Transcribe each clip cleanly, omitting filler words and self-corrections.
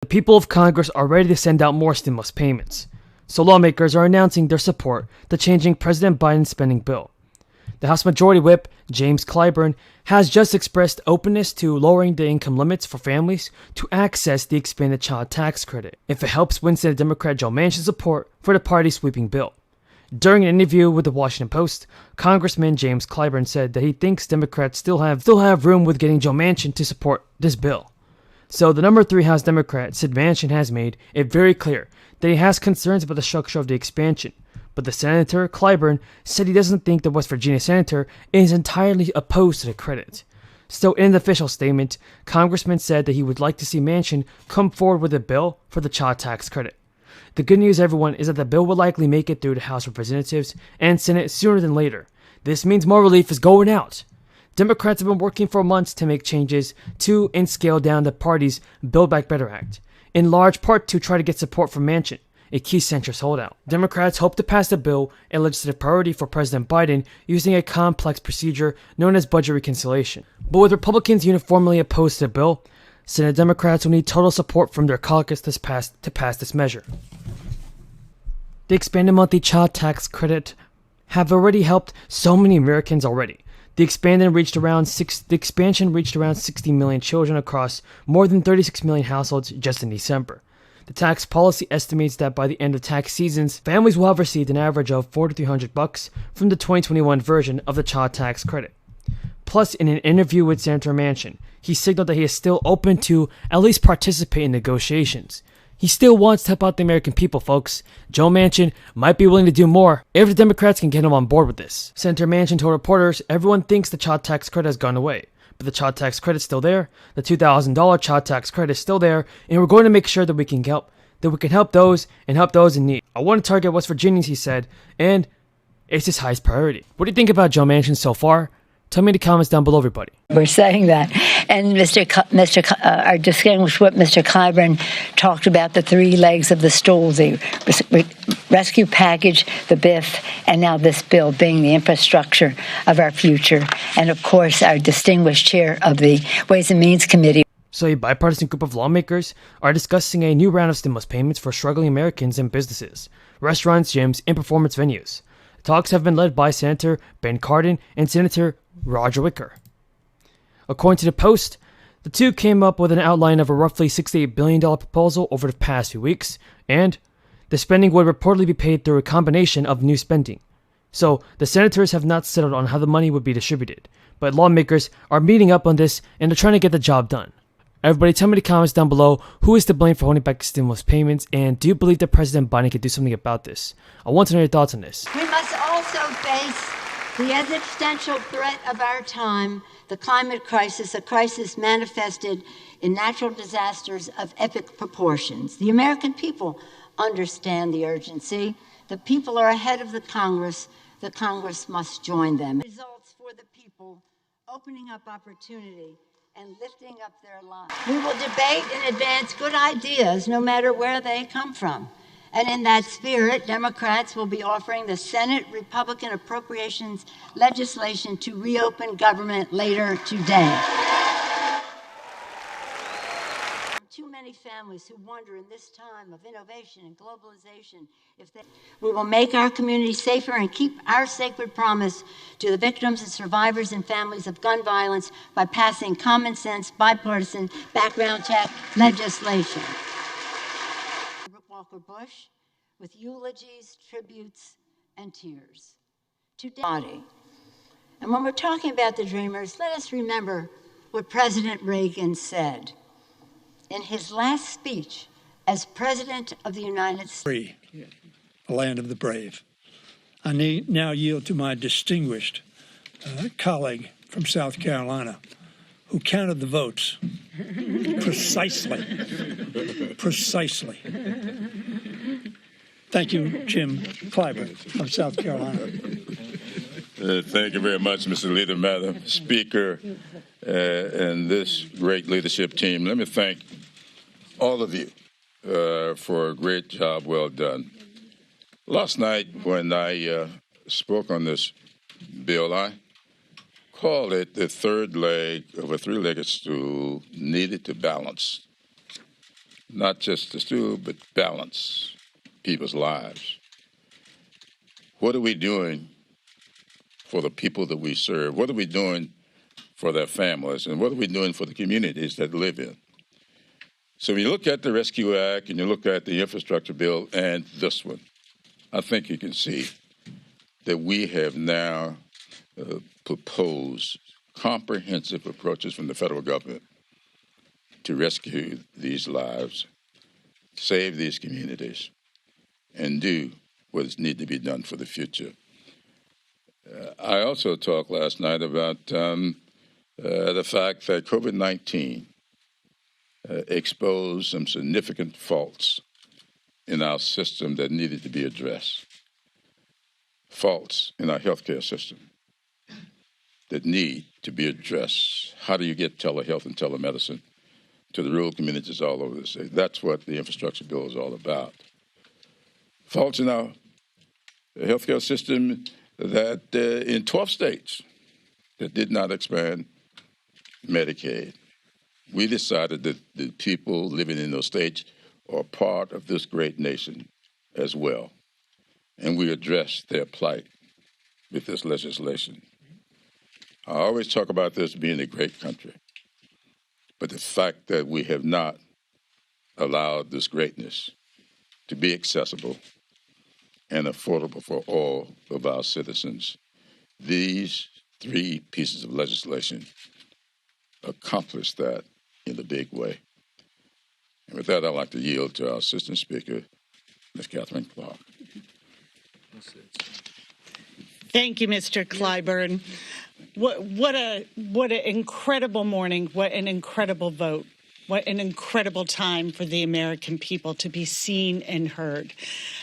The people of Congress are ready to send out more stimulus payments, so lawmakers are announcing their support to changing President Biden's spending bill. The House Majority Whip, James Clyburn, has just expressed openness to lowering the income limits for families to access the expanded child tax credit if it helps win Senate Democrat Joe Manchin's support for the party's sweeping bill. During an interview with the Washington Post, Congressman James Clyburn said that he thinks Democrats still have room with getting Joe Manchin to support this bill. So the number 3 House Democrat, Sid Manchin, has made it very clear that he has concerns about the structure of the expansion. But the Senator, Clyburn, said he doesn't think the West Virginia senator is entirely opposed to the credit. So in an official statement, Congressman said that he would like to see Manchin come forward with a bill for the child tax credit. The good news, everyone, is that the bill will likely make it through the House of Representatives and Senate sooner than later. This means more relief is going out. Democrats have been working for months to make changes to and scale down the party's Build Back Better Act, in large part to try to get support from Manchin, a key centrist holdout. Democrats hope to pass the bill, a legislative priority for President Biden, using a complex procedure known as budget reconciliation. But with Republicans uniformly opposed to the bill, Senate Democrats will need total support from their caucus to pass this measure. The expanded monthly child tax credit have already helped so many Americans already. The expansion reached around 60 million children across more than 36 million households just in December. The tax policy estimates that by the end of tax seasons, families will have received an average of $4,300 from the 2021 version of the child tax credit. Plus, in an interview with Senator Manchin, he signaled that he is still open to at least participate in negotiations. He still wants to help out the American people, folks. Joe Manchin might be willing to do more if the Democrats can get him on board with this. Senator Manchin told reporters everyone thinks the child tax credit has gone away, but the child tax credit is still there. The $2,000 child tax credit is still there, and we're going to make sure that we can help those in need. I want to target West Virginians, he said, and it's his highest priority. What do you think about Joe Manchin so far? Tell me in the comments down below, everybody. We're saying that. And our distinguished whip, Mr. Clyburn, talked about the 3 legs of the stool, the rescue package, the BIF, and now this bill being the infrastructure of our future. And, of course, our distinguished chair of the Ways and Means Committee. So a bipartisan group of lawmakers are discussing a new round of stimulus payments for struggling Americans and businesses, restaurants, gyms, and performance venues. Talks have been led by Senator Ben Cardin and Senator Roger Wicker. According to the Post, the two came up with an outline of a roughly $68 billion proposal over the past few weeks, and the spending would reportedly be paid through a combination of new spending. So the senators have not settled on how the money would be distributed, but lawmakers are meeting up on this and they're trying to get the job done. Everybody tell me in the comments down below who is to blame for holding back the stimulus payments, and do you believe that President Biden could do something about this? I want to know your thoughts on this. We must also face the existential threat of our time, the climate crisis, a crisis manifested in natural disasters of epic proportions. The American people understand the urgency. The people are ahead of the Congress. The Congress must join them. Results for the people, opening up opportunity and lifting up their lives. We will debate and advance good ideas no matter where they come from. And in that spirit, Democrats will be offering the Senate Republican appropriations legislation to reopen government later today. Too many families who wonder in this time of innovation and globalization we will make our community safer and keep our sacred promise to the victims and survivors and families of gun violence by passing common sense, bipartisan background check legislation. Walker Bush with eulogies, tributes, and tears. Today, and when we're talking about the Dreamers, let us remember what President Reagan said in his last speech as President of the United States. Free, a land of the brave. I now yield to my distinguished colleague from South Carolina, who counted the votes precisely. Thank you, Jim Clyburn of South Carolina. Thank you very much, Mr. Leader, Madam Speaker, and this great leadership team. Let me thank all of you for a great job well done. Last night when I spoke on this bill, I called it the third leg of a three-legged stool needed to balance not just the stool, but balance people's lives. What are we doing for the people that we serve? What are we doing for their families? And what are we doing for the communities that live in? So when you look at the Rescue Act and you look at the infrastructure bill and this one, I think you can see that we have now proposed comprehensive approaches from the federal government to rescue these lives, save these communities, and do what is needed to be done for the future. I also talked last night about the fact that COVID-19 exposed some significant faults in our system that needed to be addressed. Faults in our healthcare system that need to be addressed. How do you get telehealth and telemedicine to the rural communities all over the state? That's what the infrastructure bill is all about. Faults in our healthcare system that in 12 states that did not expand Medicaid. We decided that the people living in those states are part of this great nation as well. And we addressed their plight with this legislation. I always talk about this being a great country, but the fact that we have not allowed this greatness to be accessible and affordable for all of our citizens, these 3 pieces of legislation accomplish that in a big way. And with that, I'd like to yield to our Assistant Speaker, Ms. Catherine Clark. Thank you, Mr. Clyburn. What an incredible morning. What an incredible vote. What an incredible time for the American people to be seen and heard.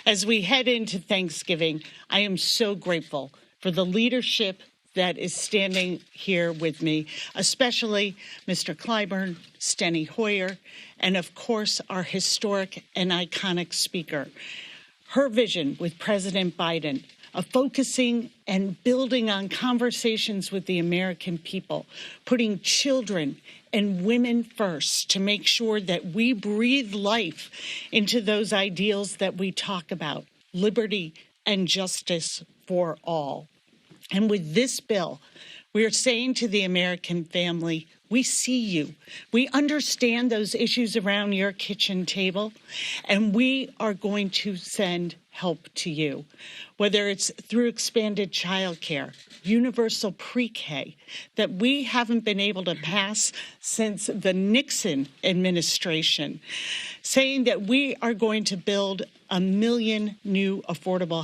As we head into Thanksgiving, I am so grateful for the leadership that is standing here with me, especially Mr. Clyburn, Steny Hoyer, and of course, our historic and iconic speaker. Her vision with President Biden of focusing and building on conversations with the American people, putting children and women first to make sure that we breathe life into those ideals that we talk about, liberty and justice for all. And with this bill, we are saying to the American family, we see you. We understand those issues around your kitchen table, and we are going to send help to you, whether it's through expanded childcare, universal pre-K, that we haven't been able to pass since the Nixon administration, saying that we are going to build 1 million new affordable